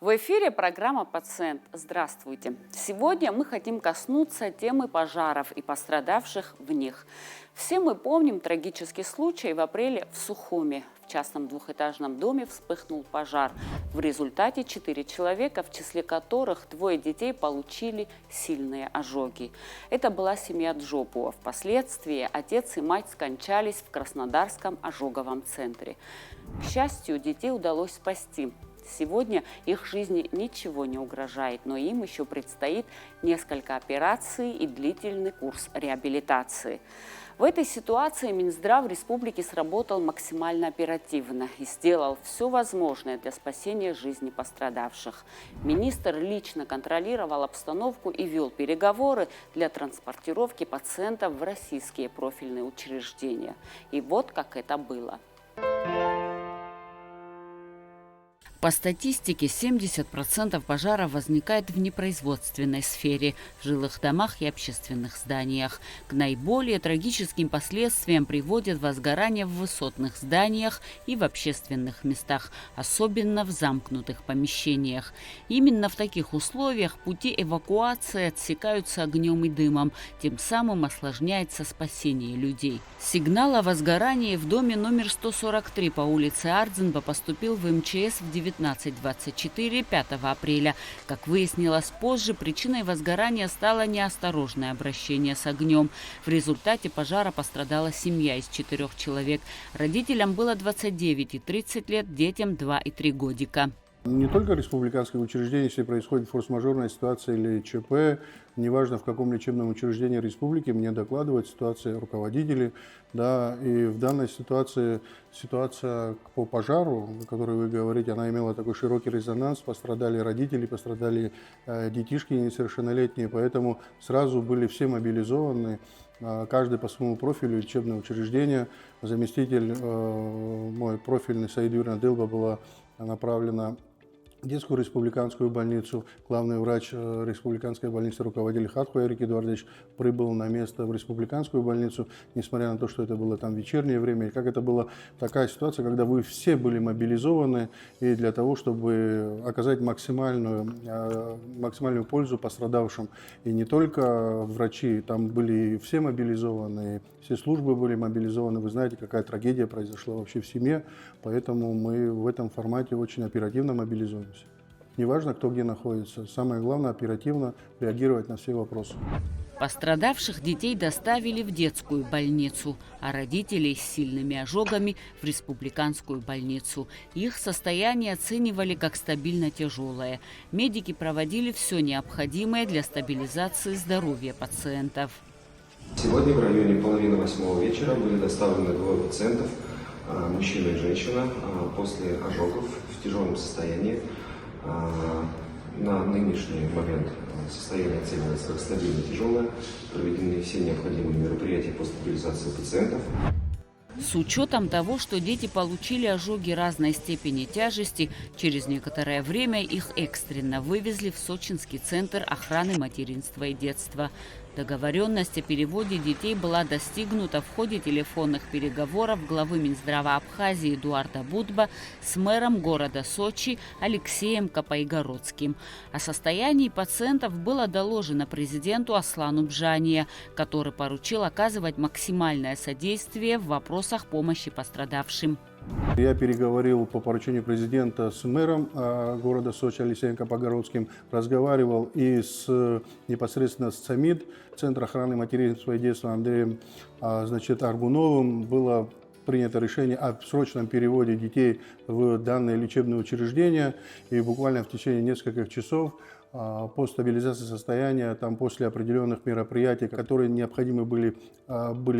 В эфире программа «Пациент». Здравствуйте. Сегодня мы хотим коснуться темы пожаров и пострадавших в них. Все мы помним трагический случай в апреле в Сухуми. В частном двухэтажном доме вспыхнул пожар. В результате 4 человека, в числе которых 2 детей, получили сильные ожоги. Это была семья Джопуа. Впоследствии отец и мать скончались в Краснодарском ожоговом центре. К счастью, детей удалось спасти. Сегодня их жизни ничего не угрожает, но им еще предстоит несколько операций и длительный курс реабилитации. В этой ситуации Минздрав республики сработал максимально оперативно и сделал все возможное для спасения жизни пострадавших. Министр лично контролировал обстановку и вел переговоры для транспортировки пациентов в российские профильные учреждения. И вот как это было. По статистике, 70% пожаров возникает в непроизводственной сфере, в жилых домах и общественных зданиях. К наиболее трагическим последствиям приводят возгорания в высотных зданиях и в общественных местах, особенно в замкнутых помещениях. Именно в таких условиях пути эвакуации отсекаются огнем и дымом, тем самым осложняется спасение людей. Сигнал о возгорании в доме номер 143 по улице Ардзинба поступил в МЧС в 19:24 5 апреля. Как выяснилось позже, причиной возгорания стало неосторожное обращение с огнем. В результате пожара пострадала семья из 4 человек. Родителям было 29 и 30 лет, детям 2 и 3 годика. Не только республиканское учреждение, если происходит форс-мажорная ситуация или ЧП, неважно в каком лечебном учреждении республики, мне докладывают ситуации руководители. Да, и в данной ситуация по пожару, о которой вы говорите, она имела такой широкий резонанс. Пострадали родители, пострадали детишки несовершеннолетние, поэтому сразу были все мобилизованы. Каждый по своему профилю лечебного учреждения. Заместитель мой профильный Саид Юрина Дылба была направлена в детскую республиканскую больницу. Главный врач республиканской больницы, руководитель Хатху Эрик Эдуардович, прибыл на место в республиканскую больницу, несмотря на то, что это было там вечернее время. И как это была такая ситуация, когда вы все были мобилизованы, и для того, чтобы оказать максимальную пользу пострадавшим. И не только врачи, там были все мобилизованы, все службы были мобилизованы. Вы знаете, какая трагедия произошла вообще в семье, поэтому мы в этом формате очень оперативно мобилизуемся. Неважно, кто где находится, самое главное оперативно реагировать на все вопросы. Пострадавших детей доставили в детскую больницу, а родителей с сильными ожогами в республиканскую больницу. Их состояние оценивали как стабильно тяжелое. Медики проводили все необходимое для стабилизации здоровья пациентов. Сегодня в районе 7:30 вечера были доставлены 2 пациентов, мужчина и женщина, после ожогов в тяжелом состоянии. На нынешний момент состояние оценивается как стабильно тяжелое. Проведены все необходимые мероприятия по стабилизации пациентов. С учетом того, что дети получили ожоги разной степени тяжести, через некоторое время их экстренно вывезли в Сочинский центр охраны материнства и детства. Договоренность о переводе детей была достигнута в ходе телефонных переговоров главы Минздрава Абхазии Эдуарда Будба с мэром города Сочи Алексеем Капайгородским. О состоянии пациентов было доложено президенту Аслану Бжания, который поручил оказывать максимальное содействие в вопросах помощи пострадавшим. Я переговорил по поручению президента с мэром города Сочи Алексеем Капайгородским, разговаривал и непосредственно с ЦАМИД, Центр охраны материнства и детства, Андреем Аргуновым. Было принято решение о срочном переводе детей в данное лечебное учреждение, и буквально в течение нескольких часов по стабилизации состояния, там после определенных мероприятий, которые необходимы были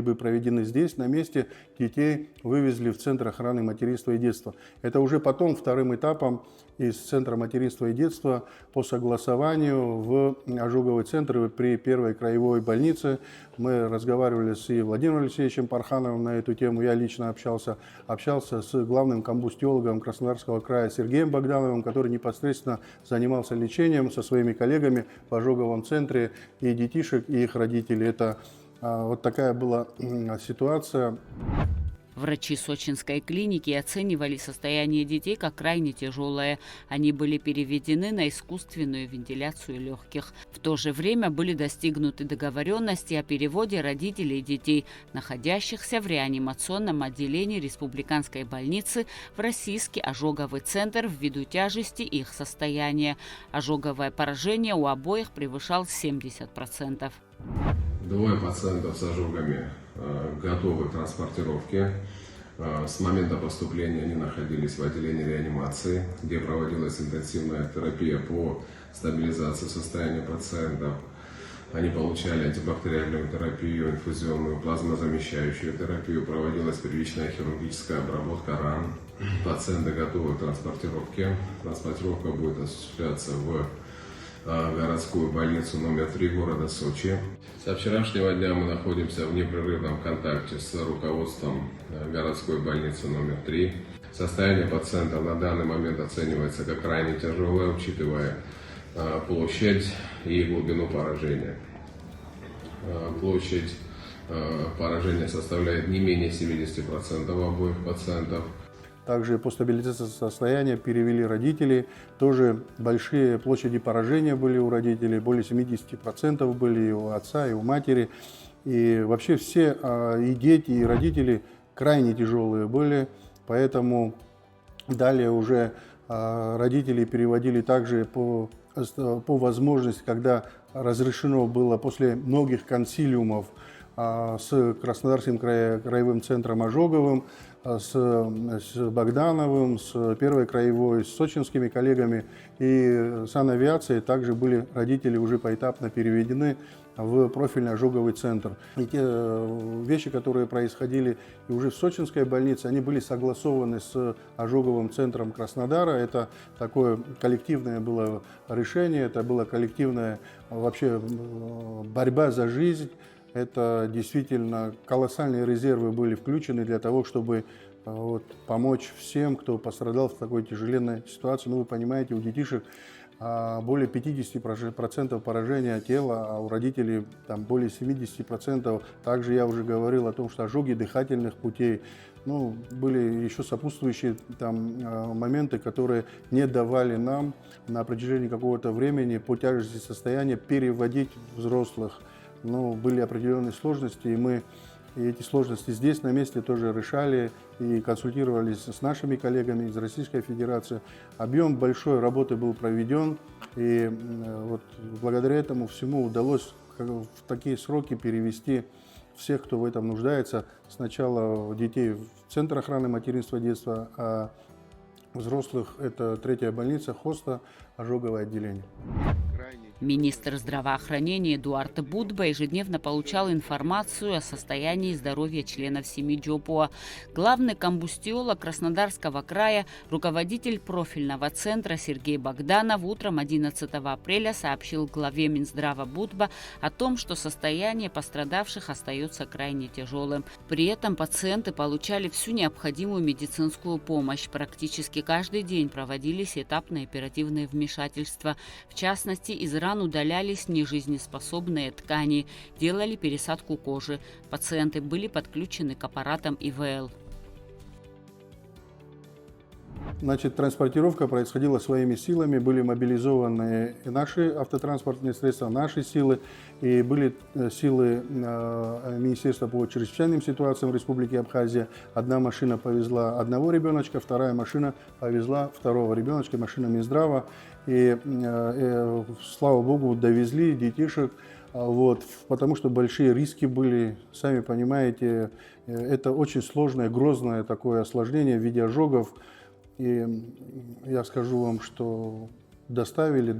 бы проведены здесь, на месте, детей вывезли в Центр охраны материнства и детства. Это уже потом, вторым этапом, из Центра материнства и детства по согласованию в ожоговый центр при Первой краевой больнице. Мы разговаривали с Владимиром Алексеевичем Пархановым на эту тему. Я лично общался с главным комбустиологом Краснодарского края Сергеем Богдановым, который непосредственно занимался лечением со своими коллегами в ожоговом центре и детишек, и их родителей. Это вот такая была ситуация. Врачи сочинской клиники оценивали состояние детей как крайне тяжелое. Они были переведены на искусственную вентиляцию легких. В то же время были достигнуты договоренности о переводе родителей детей, находящихся в реанимационном отделении республиканской больницы, в российский ожоговый центр ввиду тяжести их состояния. Ожоговое поражение у обоих превышало 70%. Двое пациентов с ожогами готовы к транспортировке. С момента поступления они находились в отделении реанимации, где проводилась интенсивная терапия по стабилизации состояния пациентов. Они получали антибактериальную терапию, инфузионную, плазмозамещающую терапию, проводилась первичная хирургическая обработка ран. Пациенты готовы к транспортировке. Транспортировка будет осуществляться в городскую больницу номер 3 города Сочи. Со вчерашнего дня мы находимся в непрерывном контакте с руководством городской больницы номер 3. Состояние пациента на данный момент оценивается как крайне тяжелое, учитывая площадь и глубину поражения. Площадь поражения составляет не менее 70% у обоих пациентов. Также по стабилизации состояния перевели родителей. Тоже большие площади поражения были у родителей, более 70% были и у отца, и у матери. И вообще все, и дети, и родители крайне тяжелые были. Поэтому далее уже родители переводили также по возможности, когда разрешено было после многих консилиумов с Краснодарским краевым центром ожоговым, с Богдановым, с Первой краевой, с сочинскими коллегами и санавиацией также были родители уже поэтапно переведены в профильный ожоговый центр. И те вещи, которые происходили и уже в сочинской больнице, они были согласованы с ожоговым центром Краснодара. Это такое коллективное было решение, это была коллективная вообще борьба за жизнь. Это действительно колоссальные резервы были включены для того, чтобы помочь всем, кто пострадал в такой тяжеленной ситуации. Ну, вы понимаете, у детишек более 50% поражения тела, а у родителей там, более 70%. Также я уже говорил о том, что ожоги дыхательных путей. Ну, были еще сопутствующие там моменты, которые не давали нам на протяжении какого-то времени по тяжести состояния переводить взрослых. Но были определенные сложности, и мы эти сложности здесь на месте тоже решали и консультировались с нашими коллегами из Российской Федерации. Объем большой работы был проведен, и вот благодаря этому всему удалось в такие сроки перевести всех, кто в этом нуждается. Сначала детей в Центр охраны материнства и детства, а взрослых это 3-я больница, Хоста, ожоговое отделение. Министр здравоохранения Эдуард Будба ежедневно получал информацию о состоянии здоровья членов семьи Джопуа. Главный комбустиолог Краснодарского края, руководитель профильного центра Сергей Богданов утром 11 апреля сообщил главе Минздрава Будба о том, что состояние пострадавших остается крайне тяжелым. При этом пациенты получали всю необходимую медицинскую помощь. Практически каждый день проводились этапные оперативные вмешательства. В частности, из ран удалялись нежизнеспособные ткани, делали пересадку кожи. Пациенты были подключены к аппаратам ИВЛ. Значит, транспортировка происходила своими силами, были мобилизованы и наши автотранспортные средства, наши силы, и были силы Министерства по чрезвычайным ситуациям Республики Абхазия. Одна машина повезла одного ребеночка, вторая машина повезла второго ребеночка, машина Минздрава. И слава богу, довезли детишек, потому что большие риски были, сами понимаете, это очень сложное, грозное такое осложнение в виде ожогов. И я скажу вам, что доставили,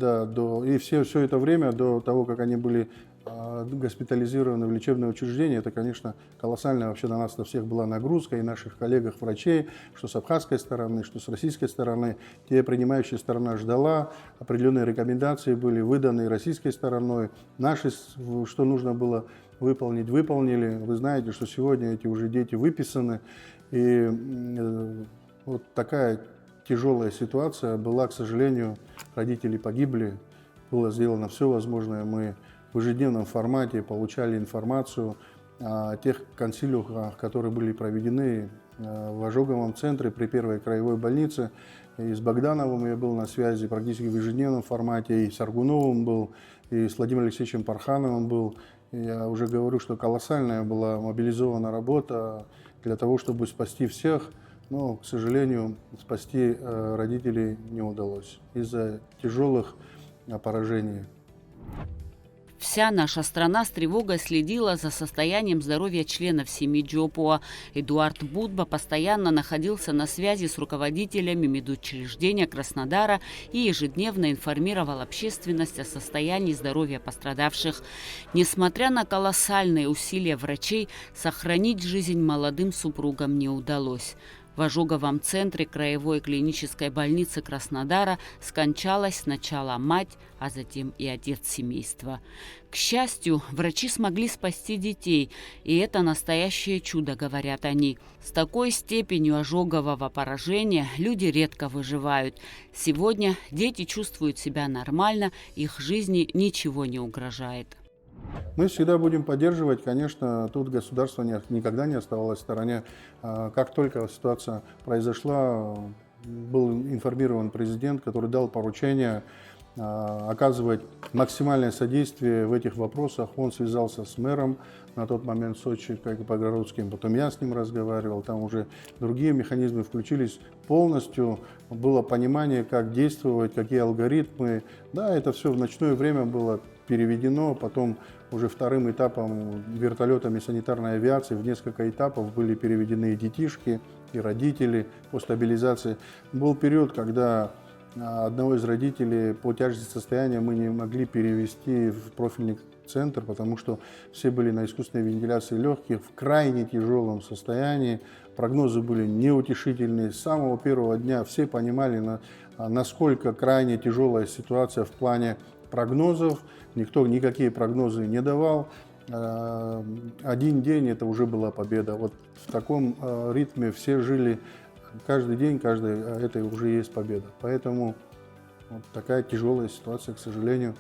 и все это время, до того, как они были госпитализированы в лечебное учреждение, это, конечно, колоссальная вообще на нас, на всех была нагрузка, и наших коллегах-врачей, что с абхазской стороны, что с российской стороны. Принимающая сторона ждала, определенные рекомендации были выданы российской стороной. Наши, что нужно было выполнить, выполнили. Вы знаете, что сегодня эти уже дети выписаны, и вот такая тяжелая ситуация была, к сожалению, родители погибли, было сделано все возможное. Мы в ежедневном формате получали информацию о тех консилиумах, которые были проведены. в ожоговом центре при первой краевой больнице. И с Богдановым я был на связи практически в ежедневном формате, и с Аргуновым был, и с Владимиром Алексеевичем Пархановым был. И я уже говорю, что колоссальная была мобилизована работа для того, чтобы спасти всех. Но, к сожалению, спасти родителей не удалось из-за тяжелых поражений. Вся наша страна с тревогой следила за состоянием здоровья членов семьи Джопуа. Эдуард Будба постоянно находился на связи с руководителями медучреждения Краснодара и ежедневно информировал общественность о состоянии здоровья пострадавших. Несмотря на колоссальные усилия врачей, сохранить жизнь молодым супругам не удалось. В ожоговом центре краевой клинической больницы Краснодара скончалась сначала мать, а затем и отец семейства. К счастью, врачи смогли спасти детей, и это настоящее чудо, говорят они. С такой степенью ожогового поражения люди редко выживают. Сегодня дети чувствуют себя нормально, их жизни ничего не угрожает. Мы всегда будем поддерживать, конечно, тут государство никогда не оставалось в стороне. Как только ситуация произошла, был информирован президент, который дал поручение оказывать максимальное содействие в этих вопросах. Он связался с мэром на тот момент Сочи, Погородским, потом я с ним разговаривал, там уже другие механизмы включились полностью, было понимание, как действовать, какие алгоритмы. Да, это все в ночное время было переведено, потом уже вторым этапом вертолетами санитарной авиации в несколько этапов были переведены и детишки, и родители по стабилизации. Был период, когда одного из родителей по тяжести состояния мы не могли перевести в профильный центр, потому что все были на искусственной вентиляции легких в крайне тяжелом состоянии. Прогнозы были неутешительные. С самого первого дня все понимали, насколько крайне тяжелая ситуация в плане прогнозов. Никто никакие прогнозы не давал. Один день это уже была победа. Вот в таком ритме все жили. Каждый день, это уже есть победа. Поэтому вот такая тяжелая ситуация, к сожалению.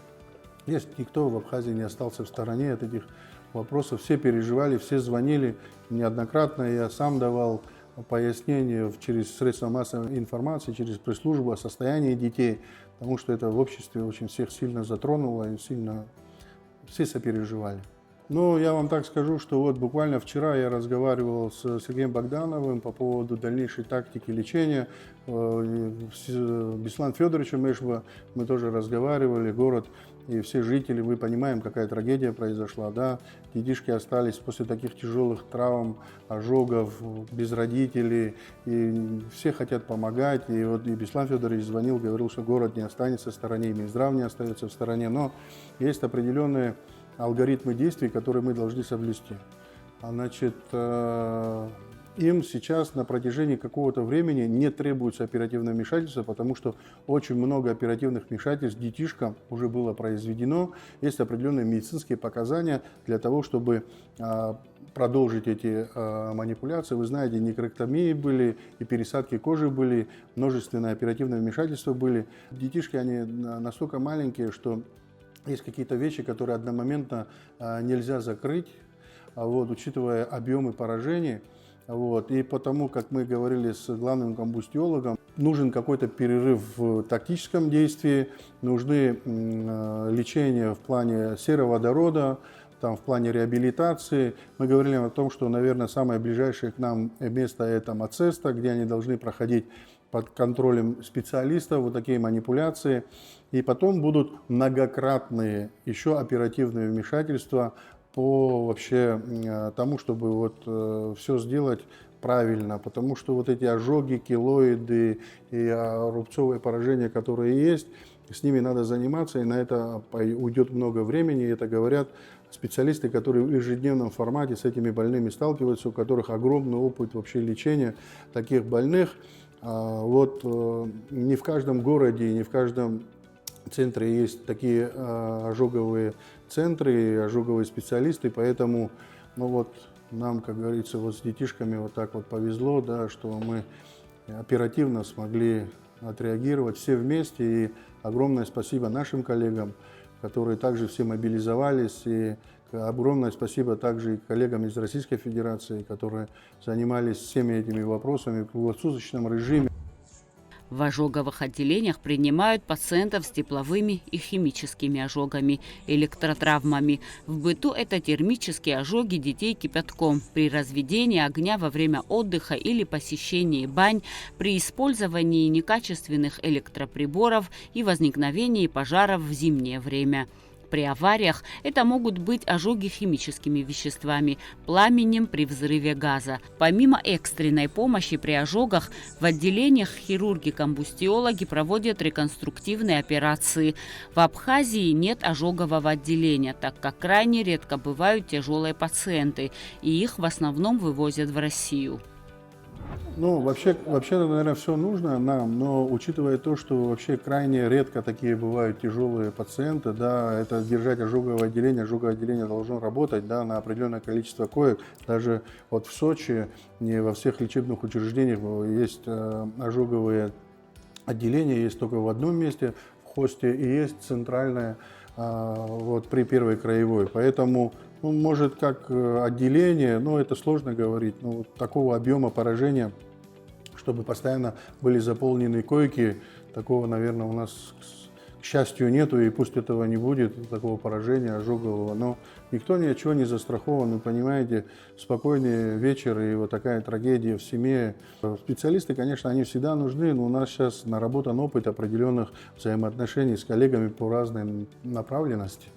Есть никто в Абхазии не остался в стороне от этих вопросов. Все переживали, все звонили. Неоднократно я сам давал пояснения через средства массовой информации, через пресс-службу о состоянии детей, потому что это в обществе очень всех сильно затронуло и сильно все сопереживали. Ну, я вам так скажу, что вот буквально вчера я разговаривал с Сергеем Богдановым по поводу дальнейшей тактики лечения. С Бесланом Федоровичем Эшба мы тоже разговаривали, город и все жители, мы понимаем, какая трагедия произошла, да. Детишки остались после таких тяжелых травм, ожогов, без родителей, и все хотят помогать. И вот и Беслан Федорович звонил, говорил, что город не останется в стороне, и Минздрав не остается в стороне, но есть определенные алгоритмы действий, которые мы должны соблюсти. Значит, им сейчас на протяжении какого-то времени не требуется оперативное вмешательство, потому что очень много оперативных вмешательств детишкам уже было произведено. Есть определенные медицинские показания для того, чтобы продолжить эти манипуляции. Вы знаете, некректомии были, и пересадки кожи были, множественные оперативные вмешательства были. Детишки, они настолько маленькие, что есть какие-то вещи, которые одномоментно нельзя закрыть, учитывая объемы поражений. И потому, как мы говорили с главным комбустиологом, нужен какой-то перерыв в тактическом действии, нужны лечения в плане сероводорода, в плане реабилитации. Мы говорили о том, что, наверное, самое ближайшее к нам место – это Мацеста, где они должны проходить под контролем специалистов вот такие манипуляции. И потом будут многократные еще оперативные вмешательства по вообще тому, чтобы все сделать правильно. Потому что вот эти ожоги, килоиды и рубцовые поражения, которые есть, с ними надо заниматься, и на это уйдет много времени. И это говорят специалисты, которые в ежедневном формате с этими больными сталкиваются, у которых огромный опыт вообще лечения таких больных. Не в каждом городе, не в каждом центре есть такие ожоговые центры, ожоговые специалисты, поэтому нам, как говорится, с детишками вот так вот повезло, да, что мы оперативно смогли отреагировать все вместе, и огромное спасибо нашим коллегам, которые также все мобилизовались и Огромное спасибо также и коллегам из Российской Федерации, которые занимались всеми этими вопросами в круглосуточном режиме. В ожоговых отделениях принимают пациентов с тепловыми и химическими ожогами, электротравмами. В быту это термические ожоги детей кипятком при разведении огня во время отдыха или посещении бань, при использовании некачественных электроприборов и возникновении пожаров в зимнее время. При авариях это могут быть ожоги химическими веществами, пламенем при взрыве газа. Помимо экстренной помощи при ожогах, в отделениях хирурги-комбустиологи проводят реконструктивные операции. В Абхазии нет ожогового отделения, так как крайне редко бывают тяжелые пациенты, и их в основном вывозят в Россию. Ну, вообще, наверное, все нужно нам, но учитывая то, что вообще крайне редко такие бывают тяжелые пациенты, да, это держать ожоговое отделение должно работать, да, на определенное количество коек. Даже вот в Сочи не во всех лечебных учреждениях есть ожоговые отделения, есть только в одном месте, в Хосте, и есть центральное вот при Первой краевой. Поэтому, ну, может, как отделение, но это сложно говорить, но вот такого объема поражения, чтобы постоянно были заполнены койки, такого, наверное, у нас, к счастью, нету, и пусть этого не будет, такого поражения ожогового. Но никто ни от чего не застрахован, вы понимаете, спокойный вечер и вот такая трагедия в семье. Специалисты, конечно, они всегда нужны, но у нас сейчас наработан опыт определенных взаимоотношений с коллегами по разной направленности.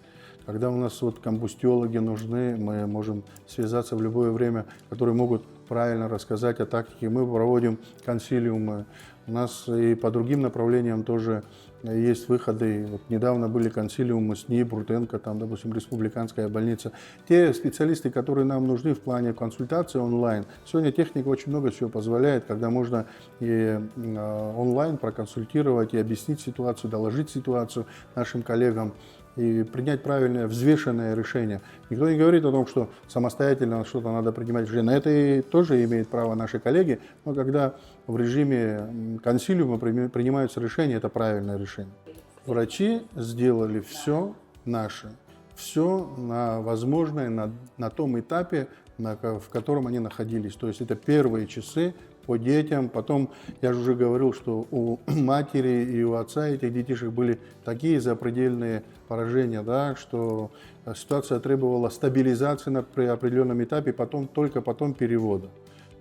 Когда у нас вот комбустиологи нужны, мы можем связаться в любое время, которые могут правильно рассказать о тактике. Мы проводим консилиумы. У нас и по другим направлениям тоже есть выходы. Вот недавно были консилиумы с НИИ Буртенко, там, допустим, республиканская больница. Те специалисты, которые нам нужны в плане консультации онлайн. Сегодня техника очень много чего позволяет, когда можно и онлайн проконсультировать, и объяснить ситуацию, доложить ситуацию нашим коллегам и принять правильное, взвешенное решение. Никто не говорит о том, что самостоятельно что-то надо принимать решение. На это и тоже имеют право наши коллеги, но когда в режиме консилиума принимаются решения, это правильное решение. Врачи сделали все наше, все возможное на том этапе, в котором они находились. То есть это первые часы по детям. Потом, я же уже говорил, что у матери и у отца этих детишек были такие запредельные поражения, да, что ситуация требовала стабилизации при определенном этапе, только потом перевода.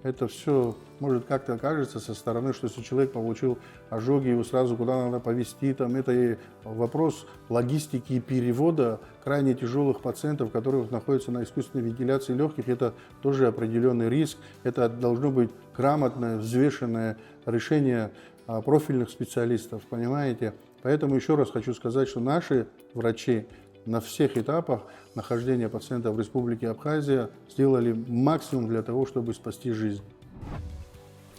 Это все, может, как-то кажется со стороны, что если человек получил ожоги, его сразу куда надо повезти, там, это и вопрос логистики и перевода крайне тяжелых пациентов, которые находятся на искусственной вентиляции легких, это тоже определенный риск. Это должно быть грамотное, взвешенное решение профильных специалистов, понимаете? Поэтому еще раз хочу сказать, что наши врачи на всех этапах нахождения пациента в Республике Абхазия сделали максимум для того, чтобы спасти жизнь.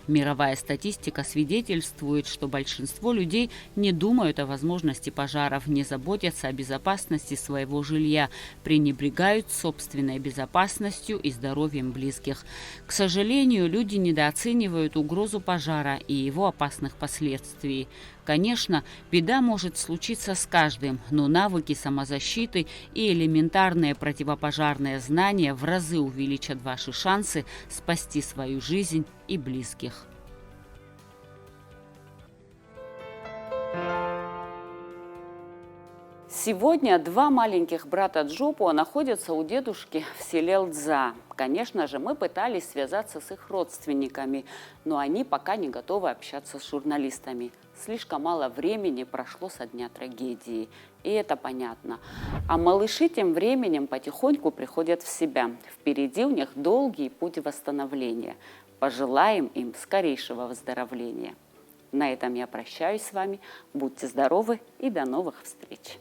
Мировая статистика свидетельствует, что большинство людей не думают о возможности пожаров, не заботятся о безопасности своего жилья, пренебрегают собственной безопасностью и здоровьем близких. К сожалению, люди недооценивают угрозу пожара и его опасных последствий. Конечно, беда может случиться с каждым, но навыки самозащиты и элементарные противопожарные знания в разы увеличат ваши шансы спасти свою жизнь и близких. Сегодня два маленьких брата Джопуа находятся у дедушки в селе Лдза. Конечно же, мы пытались связаться с их родственниками, но они пока не готовы общаться с журналистами. Слишком мало времени прошло со дня трагедии, и это понятно. А малыши тем временем потихоньку приходят в себя. Впереди у них долгий путь восстановления. Пожелаем им скорейшего выздоровления. На этом я прощаюсь с вами. Будьте здоровы и до новых встреч!